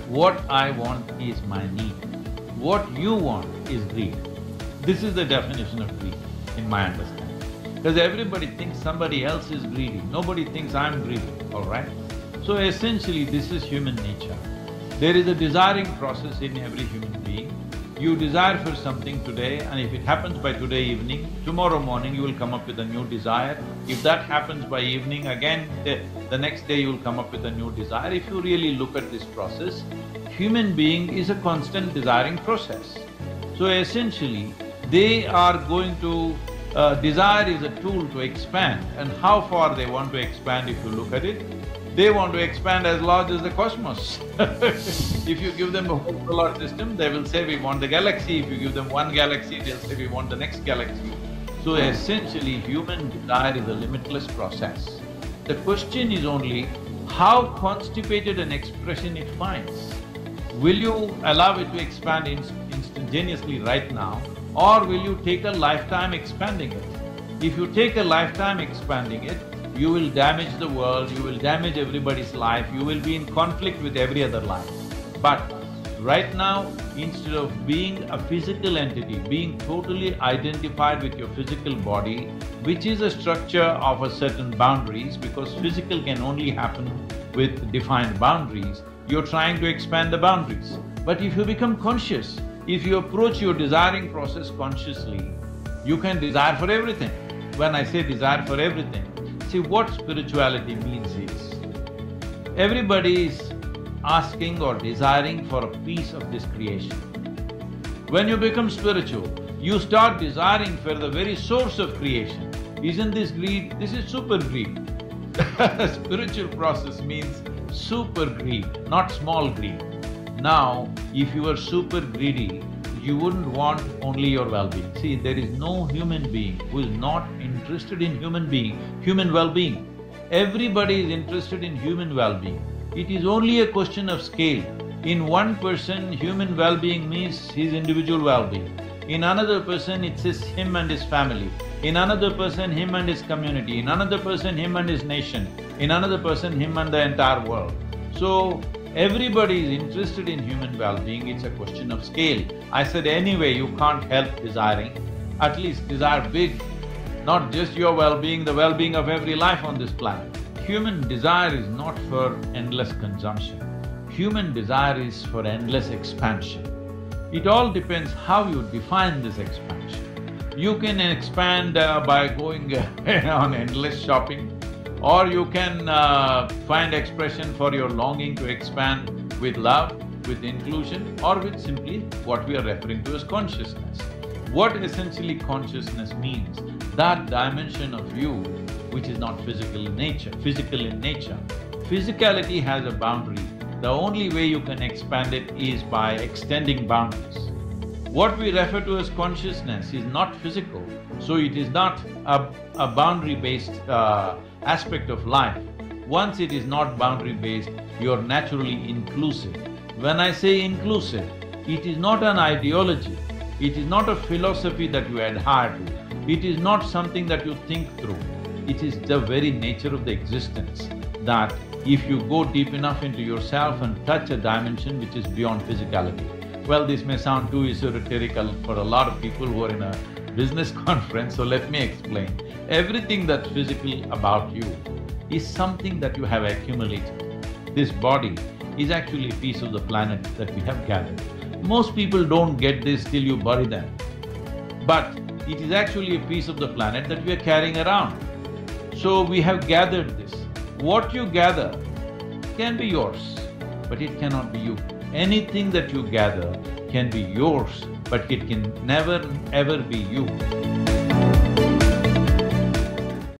What I want is my need. What you want is greed. This is the definition of greed, in my understanding. Because everybody thinks somebody else is greedy, nobody thinks I'm greedy, all right? So essentially, this is human nature. There is a desiring process in every human being. You desire for something today, and if it happens by today evening, tomorrow morning you will come up with a new desire. If that happens by evening, again the next day you will come up with a new desire. If you really look at this process, human being is a constant desiring process. So essentially, they are going to… desire is a tool to expand, and how far they want to expand if you look at it, they want to expand as large as the cosmos. If you give them a whole solar system, they will say we want the galaxy. If you give them one galaxy, they'll say we want the next galaxy. So essentially, human desire is a limitless process. The question is only how constipated an expression it finds. Will you allow it to expand instantaneously right now, or will you take a lifetime expanding it? If you take a lifetime expanding it, you will damage the world, you will damage everybody's life, you will be in conflict with every other life. But right now, instead of being a physical entity, being totally identified with your physical body, which is a structure of a certain boundaries, because physical can only happen with defined boundaries, you're trying to expand the boundaries. But if you become conscious, if you approach your desiring process consciously, you can desire for everything. When I say desire for everything, see what spirituality means is, everybody is asking or desiring for a piece of this creation. When you become spiritual, you start desiring for the very source of creation. Isn't this greed? This is super greed. Spiritual process means super greed, not small greed. Now, if you are super greedy, you wouldn't want only your well-being. See, there is no human being who is not interested in human well-being. Everybody is interested in human well-being. It is only a question of scale. In one person, human well-being means his individual well-being. In another person, it says him and his family. In another person, him and his community. In another person, him and his nation. In another person, him and the entire world. So, everybody is interested in human well-being, it's a question of scale. I said anyway, you can't help desiring, at least desire big, not just your well-being, the well-being of every life on this planet. Human desire is not for endless consumption. Human desire is for endless expansion. It all depends how you define this expansion. You can expand by going on endless shopping, or you can find expression for your longing to expand with love, with inclusion, or with simply what we are referring to as consciousness. What essentially consciousness means, that dimension of you which is not physical in nature. Physicality has a boundary. The only way you can expand it is by extending boundaries. What we refer to as consciousness is not physical, so it is not a boundary-based aspect of life. Once it is not boundary-based, you're naturally inclusive. When I say inclusive, it is not an ideology, it is not a philosophy that you adhere to, it is not something that you think through. It is the very nature of the existence that if you go deep enough into yourself and touch a dimension which is beyond physicality. Well, this may sound too esoterical for a lot of people who are in a business conference, so let me explain. Everything that's physical about you is something that you have accumulated. This body is actually a piece of the planet that we have gathered. Most people don't get this till you bury them. But it is actually a piece of the planet that we are carrying around. So we have gathered this. What you gather can be yours, but it cannot be you. Anything that you gather can be yours, but it can never ever be you.